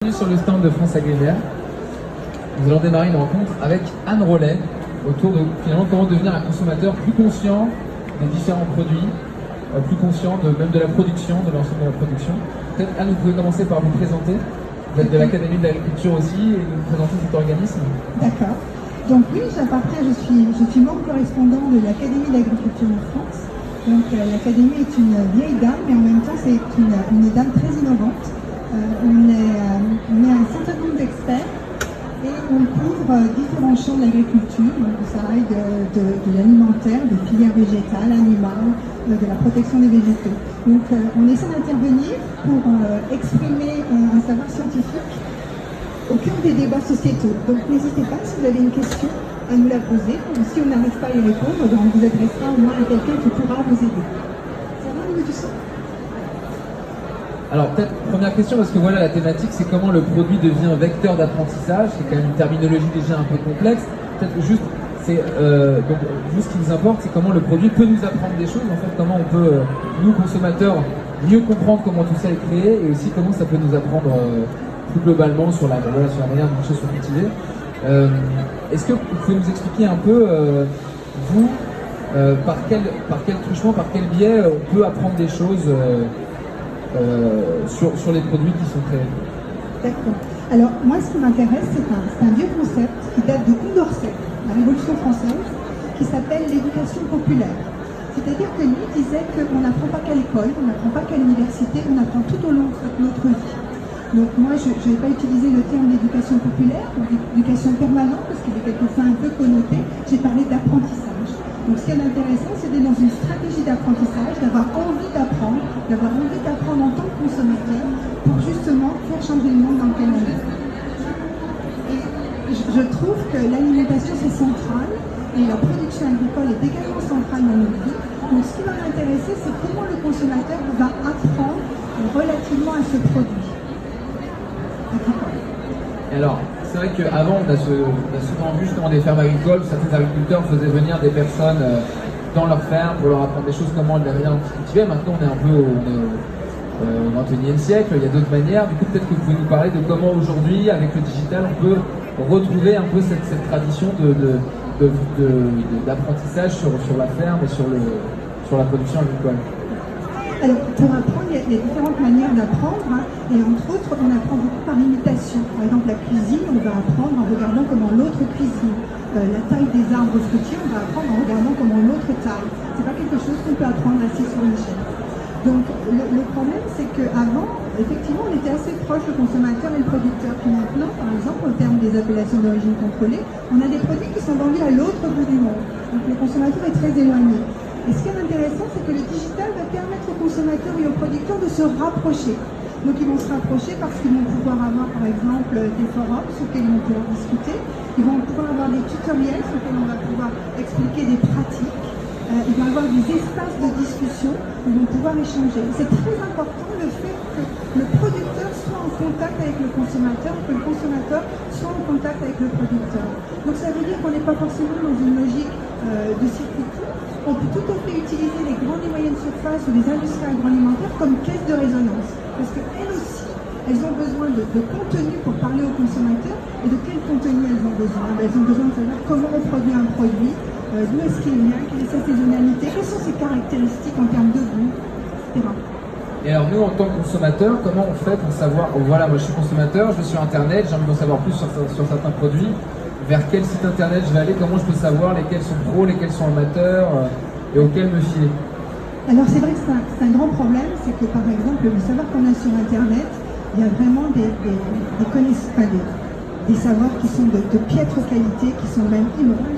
Bienvenue sur le stand de France Agrière. Nous allons démarrer une rencontre avec Anne Rollet autour de finalement comment devenir un consommateur plus conscient des différents produits, plus conscient même de la production, de l'ensemble de la production. Peut-être Anne, vous pouvez commencer par vous présenter. Vous êtes de l'Académie de l'Agriculture aussi et vous présenter cet organisme. D'accord. Donc oui, j'appartiens, je suis membre correspondant de l'Académie de l'Agriculture en France. Donc l'Académie est une vieille dame, mais en même temps c'est une dame très innovante. On est un certain nombre d'experts et on couvre différents champs de l'agriculture. Ça aille de l'alimentaire, des filières végétales, animales, de la protection des végétaux. Donc on essaie d'intervenir pour exprimer un savoir scientifique au cœur des débats sociétaux. Donc n'hésitez pas, si vous avez une question, à nous la poser. Si on n'arrive pas à y répondre, on vous adressera au moins à quelqu'un qui pourra vous aider. Ça va au niveau du son? Alors peut-être première question, parce que voilà la thématique c'est comment le produit devient vecteur d'apprentissage. C'est quand même une terminologie déjà un peu complexe. Peut-être juste, donc vous ce qui nous importe c'est comment le produit peut nous apprendre des choses. En fait comment on peut, nous consommateurs, mieux comprendre comment tout ça est créé et aussi comment ça peut nous apprendre plus globalement sur la manière dont les choses sont cultivées. Est-ce que vous pouvez nous expliquer un peu, vous, par quel truchement, par quel biais on peut apprendre des choses sur les produits qui sont créés? D'accord. Alors moi ce qui m'intéresse c'est un vieux concept qui date de Condorcet, la Révolution française, qui s'appelle l'éducation populaire. C'est-à-dire que lui disait qu'on n'apprend pas qu'à l'école, on n'apprend pas qu'à l'université, on apprend tout au long de notre vie. Donc moi, je ne vais pas utiliser le terme d'éducation populaire ou d'éducation permanente parce qu'il est quelquefois un peu connoté. J'ai parlé d'apprentissage. Donc ce qui est intéressant, c'est d'être dans une stratégie d'apprentissage, d'avoir envie d'apprendre en tant que consommateur pour justement faire changer le monde dans lequel on est. Et je trouve que l'alimentation, c'est central et la production agricole est également centrale dans nos vies. Donc ce qui va m'intéresser, c'est comment le consommateur va apprendre relativement à ce produit. Et alors, c'est vrai qu'avant, on a souvent vu justement des fermes agricoles, certains agriculteurs faisaient venir des personnes dans leur ferme pour leur apprendre des choses, comment elles devaient cultiver. Maintenant, on est un peu au XXIe siècle, il y a d'autres manières. Du coup, peut-être que vous pouvez nous parler de comment aujourd'hui, avec le digital, on peut retrouver un peu cette tradition d'apprentissage sur la ferme et sur la production agricole. Alors, pour apprendre, il y a différentes manières d'apprendre, et entre autres, on apprend beaucoup par imitation. Par exemple, la cuisine, on va apprendre en regardant comment l'autre cuisine. La taille des arbres fruitiers, on va apprendre en regardant comment l'autre taille. C'est pas quelque chose qu'on peut apprendre assis sur une chaise. Donc, le problème, c'est qu'avant, effectivement, on était assez proche du consommateur et le producteur. Puis maintenant, par exemple, au terme des appellations d'origine contrôlée, on a des produits qui sont vendus à l'autre bout du monde. Donc, le consommateur est très éloigné. Et ce qui est intéressant, c'est que le digital va permettre aux consommateurs et aux producteurs de se rapprocher. Donc ils vont se rapprocher parce qu'ils vont pouvoir avoir par exemple des forums sur lesquels ils vont pouvoir discuter. Ils vont pouvoir avoir des tutoriels sur lesquels on va pouvoir expliquer des pratiques. Ils vont avoir des espaces de discussion où ils vont pouvoir échanger. C'est très important le fait que le producteur soit en contact avec le consommateur et que le consommateur soit en contact avec le producteur. Donc ça veut dire qu'on n'est pas forcément dans une logique de circuit court. On peut tout à fait utiliser les grandes et moyennes surfaces ou les industries agroalimentaires comme caisse de résonance. Parce qu'elles aussi, elles ont besoin de contenu pour parler aux consommateurs. Et de quel contenu elles ont besoin? Elles ont besoin de savoir comment on produit un produit, d'où est-ce qu'il vient, quelle est sa saisonnalité, quelles sont ses caractéristiques en termes de goût, etc. Et alors nous, en tant que consommateurs, comment on fait pour savoir, oh, voilà, moi je suis consommateur, je vais sur Internet, j'ai envie d'en savoir plus sur certains produits. Vers quel site internet je vais aller, comment je peux savoir lesquels sont pros, lesquels sont amateurs et auxquels me fier? Alors c'est vrai que c'est un grand problème, c'est que par exemple, le savoir qu'on a sur internet, il y a vraiment des savoirs qui sont de piètre qualité, qui sont même immoraux.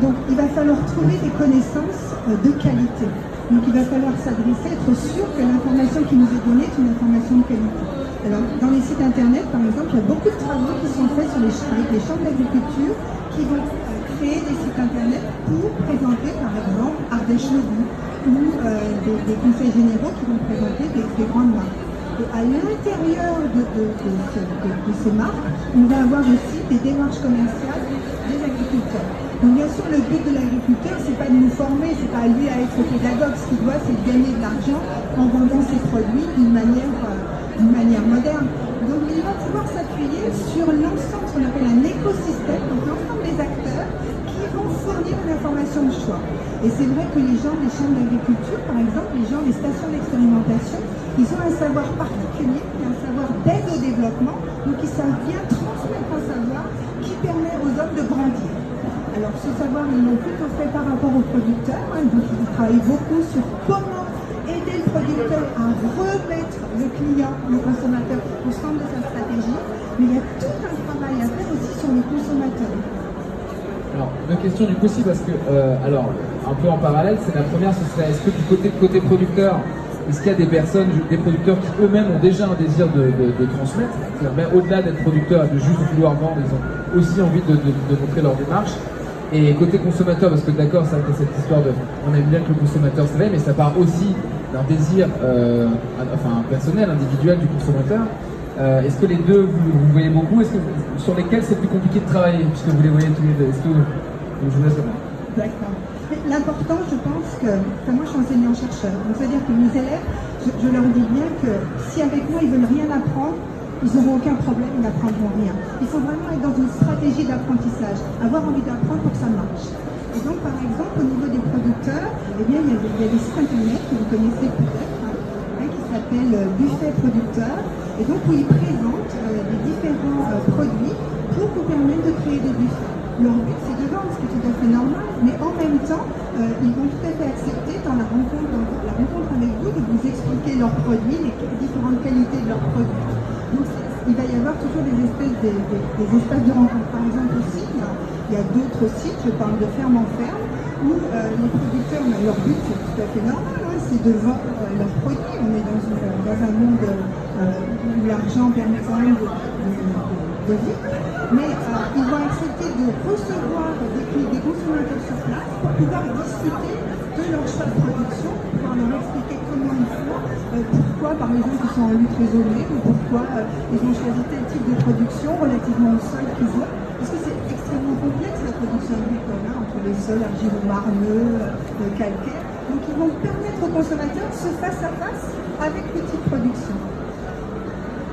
Donc il va falloir trouver des connaissances de qualité. Donc il va falloir s'adresser, être sûr que l'information qui nous est donnée est une information de qualité. Alors, dans les sites internet, par exemple, il y a beaucoup de travaux qui sont faits avec les chambres d'agriculture qui vont créer des sites internet pour présenter, par exemple, Ardèche Ledoux ou des conseils généraux qui vont présenter des grandes marques. Et à l'intérieur de ces marques, on va avoir aussi des démarches commerciales des agriculteurs. Donc bien sûr, le but de l'agriculteur, c'est pas de nous former, c'est pas à lui à être pédagogue. Ce qu'il doit, c'est de gagner de l'argent en vendant ses produits d'une manière moderne. Donc il va pouvoir s'appuyer sur l'ensemble, ce qu'on appelle un écosystème, donc l'ensemble des acteurs qui vont fournir une information de choix. Et c'est vrai que les gens des chambres d'agriculture, par exemple, les gens des stations d'expérimentation, ils ont un savoir particulier, un savoir d'aide au développement, donc ils savent bien transmettre un savoir qui permet aux hommes de grandir. Alors ce savoir, ils l'ont plutôt fait par rapport aux producteurs, donc ils travaillent beaucoup sur comment aider le producteur à remettre le client, le consommateur, au centre de sa stratégie, mais il y a tout un travail à faire aussi sur les consommateurs. Alors, deux questions du coup aussi, parce que, alors, un peu en parallèle, c'est la première, ce serait, est-ce que du côté producteur, est-ce qu'il y a des personnes, des producteurs qui eux-mêmes ont déjà un désir de transmettre, c'est-à-dire même au-delà d'être producteur et de juste vouloir vendre, ils ont aussi envie de montrer leur démarche. Et côté consommateur, parce que d'accord, ça a été cette histoire de, on aime bien que le consommateur s'éveille, mais ça part aussi d'un désir, personnel, individuel du consommateur. Est-ce que les deux, vous voyez beaucoup, sur lesquels c'est plus compliqué de travailler, puisque vous les voyez tous les deux? Est-ce que je vous laisse savoir. D'accord. L'important, je pense que, moi je suis enseignant-chercheur, donc c'est-à-dire que mes élèves, je leur dis bien que si avec moi ils veulent rien apprendre, ils n'auront aucun problème, ils n'apprendront rien. Il faut vraiment être dans une stratégie d'apprentissage, avoir envie d'apprendre pour que ça marche. Et donc par exemple au niveau des producteurs, eh bien, il y a des sites internet que vous connaissez peut-être, qui s'appellent Buffet Producteur, et donc où ils présentent les différents produits pour vous permettre de créer des buffets. Leur but c'est de vendre, ce qui est tout à fait normal, mais en même temps, ils vont tout à fait accepter dans la rencontre avec vous de vous expliquer leurs produits, les différentes qualités de leurs produits. Donc il va y avoir toujours des espaces de rencontre. Par exemple aussi, il y a d'autres sites, je parle de ferme en ferme, où les producteurs, leur but c'est tout à fait normal, c'est de vendre leurs produits. On est dans un monde où l'argent permet quand même de vivre, mais ils vont accepter de recevoir des consommateurs sur place pour pouvoir discuter de leur choix de production, pour pouvoir leur expliquer comment ils font, pourquoi par exemple ils sont en lutte raisonnée, ou pourquoi ils ont choisi tel type de production relativement au sol qu'ils ont, parce que c'est extrêmement complexe la production agricole, entre les sols argilo-marneux, calcaires. Donc ils vont permettre aux consommateurs ce face-à-face avec l'outil de production.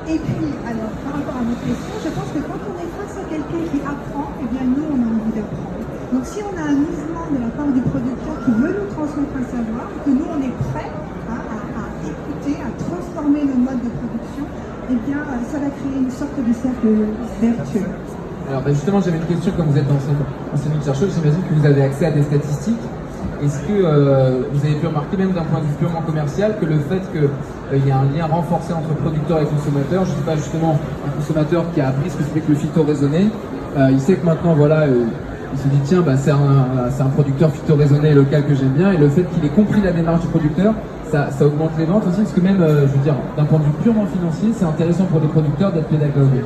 Et puis, alors, par rapport à votre question, je pense que quand on est face à quelqu'un qui apprend, eh bien nous, on a envie d'apprendre. Donc si on a un mouvement de la part du producteur qui veut nous transmettre un savoir, que nous, on est prêt à écouter, à transformer le mode de production, eh bien, ça va créer une sorte de cercle vertueux. Alors justement, j'avais une question, comme vous êtes enseignante-chercheuse, j'imagine que vous avez accès à des statistiques. Est-ce que vous avez pu remarquer, même d'un point de vue purement commercial, que le fait qu'il y a un lien renforcé entre producteur et consommateur, je ne sais pas, justement, un consommateur qui a appris ce que c'était que le phytoraisonné, il sait que maintenant, voilà, il se dit, tiens, c'est un producteur phytoraisonné local que j'aime bien, et le fait qu'il ait compris la démarche du producteur, ça augmente les ventes aussi, parce que même, je veux dire, d'un point de vue purement financier, c'est intéressant pour les producteurs d'être pédagogues.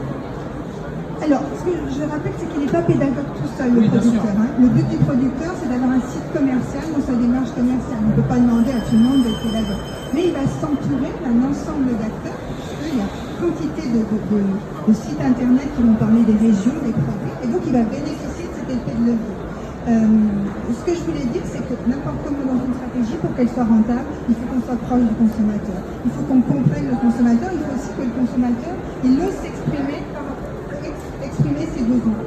Alors, ce que je rappelle, c'est qu'il n'est pas pédagogue tout seul, le producteur. Le but du producteur, c'est d'avoir un site commercial dans sa démarche commerciale. On ne peut pas demander à tout le monde d'être pédagogue. Mais il va s'entourer d'un ensemble d'acteurs, puisqu'il y a quantité de sites internet qui vont parler des régions, des produits, et donc il va bénéficier de cet effet de levier. Ce que je voulais dire, c'est que n'importe comment dans une stratégie, pour qu'elle soit rentable, il faut qu'on soit proche du consommateur. Il faut qu'on comprenne le consommateur, il faut aussi que le consommateur, il ose s'exprimer ses besoins.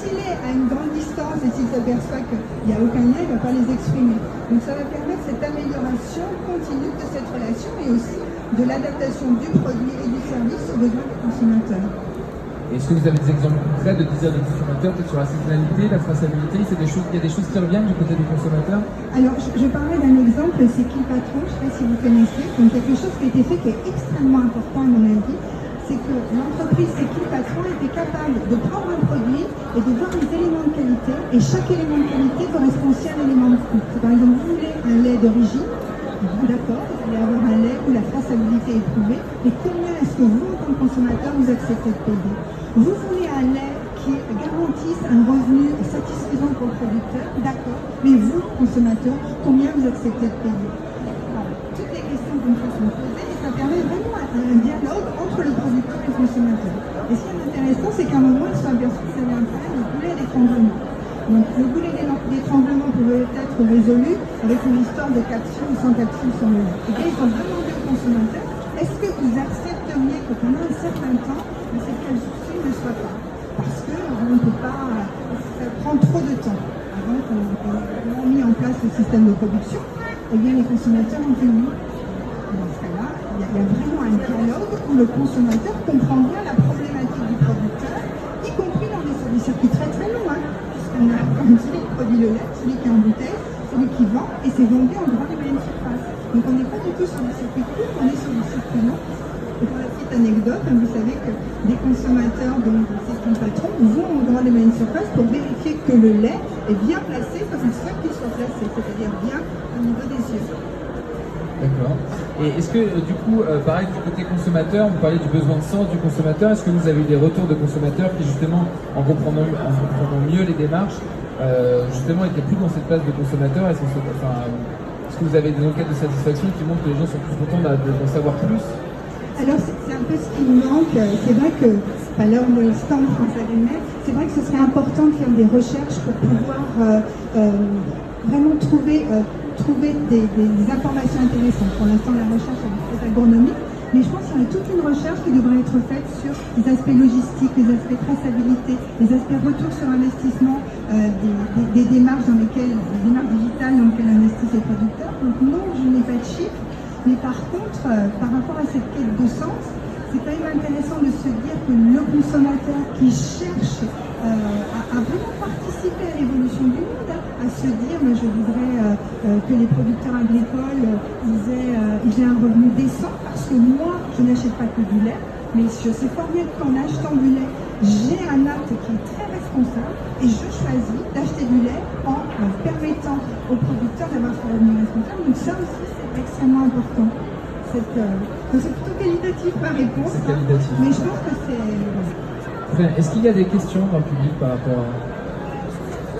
S'il est à une grande distance et s'il s'aperçoit qu'il n'y a aucun lien, il ne va pas les exprimer. Donc ça va permettre cette amélioration continue de cette relation et aussi de l'adaptation du produit et du service aux besoins du consommateur. Est-ce que vous avez des exemples concrets de désir du consommateur, peut-être sur la saisonnalité, la traçabilité? Il y a des choses qui reviennent du côté du consommateur? Alors, je parlais d'un exemple, c'est Qui Patron, je ne sais pas si vous connaissez, donc quelque chose qui a été fait qui est extrêmement important à mon avis. C'est que l'entreprise C'est Qui Patron était capable de prendre un produit et de voir les éléments de qualité, et chaque élément de qualité correspond aussi à un élément de coût. Par exemple, vous voulez un lait d'origine, d'accord, vous allez avoir un lait où la traçabilité est prouvée, et combien est-ce que vous, en tant que consommateur, vous acceptez de payer? Vous voulez un lait qui garantisse un revenu satisfaisant pour le producteur, d'accord, mais vous, consommateur, combien vous acceptez de payer? Alors, toutes les questions qu'on peut se poser, et ça permet vraiment un dialogue entre le producteur et le consommateur. Et ce qui est intéressant, c'est qu'à un moment, ils se sont aperçus que ça avait un problème de goulet d'étranglement. Donc le goulet d'étranglement pouvait être résolu avec une histoire de capsules ou sans capsules sur le lait. Et bien, ils ont demandé au consommateur, est-ce que vous accepteriez consigner que pendant un certain temps, ces calciums ne soient pas. Parce qu'on ne peut pas, ça prend trop de temps. Avant qu'on ait mis en place le système de production, eh bien les consommateurs ont dit oui. Dans ce cas-là, il y a vraiment un dialogue où le consommateur comprend bien la problématique du producteur, y compris dans des circuits très très longs. Puisqu'on a celui qui produit le lait, celui qui est en bouteille, celui qui vend, et c'est vendu en grande et moyenne surface. Donc on n'est pas du tout sur des circuits courts, on est sur des circuits longs. Et pour la petite anecdote, vous savez que des consommateurs, donc c'est un patron, vont en grande et moyenne surface pour vérifier que le lait est bien placé comme il souhaite qu'il soit placé, c'est-à-dire bien au niveau des yeux. D'accord. Et est-ce que du coup, pareil du côté consommateur, vous parlez du besoin de sens du consommateur, est-ce que vous avez eu des retours de consommateurs qui justement, en comprenant mieux les démarches, justement étaient plus dans cette place de consommateur et est-ce que vous avez des enquêtes de satisfaction qui montrent que les gens sont plus contents d'en savoir plus? Alors c'est un peu ce qui me manque. C'est vrai que, à l'heure où le stand France Agrimet, c'est vrai que ce serait important de faire des recherches pour pouvoir vraiment trouver des informations intéressantes. Pour l'instant, la recherche est très agronomique, mais je pense qu'il y a toute une recherche qui devrait être faite sur les aspects logistiques, les aspects traçabilité, les aspects retour sur investissement, des démarches digitales dans lesquelles investissent les producteurs. Donc non, je n'ai pas de chiffres. Mais par contre, par rapport à cette quête de sens, c'est quand même intéressant de se dire que le consommateur qui cherche à vraiment participer à l'évolution du monde, à se dire, mais je voudrais que les producteurs agricoles ils aient un revenu décent, parce que moi, je n'achète pas que du lait, mais je sais fort bien qu'en achetant du lait, j'ai un acte qui est très responsable et je choisis d'acheter du lait en permettant aux producteurs d'avoir ce revenu responsable. Donc ça aussi, c'est extrêmement important. C'est plutôt qualitatif ma réponse, C'est qualitatif. mais je pense que c'est... Est-ce qu'il y a des questions dans le public par rapport à...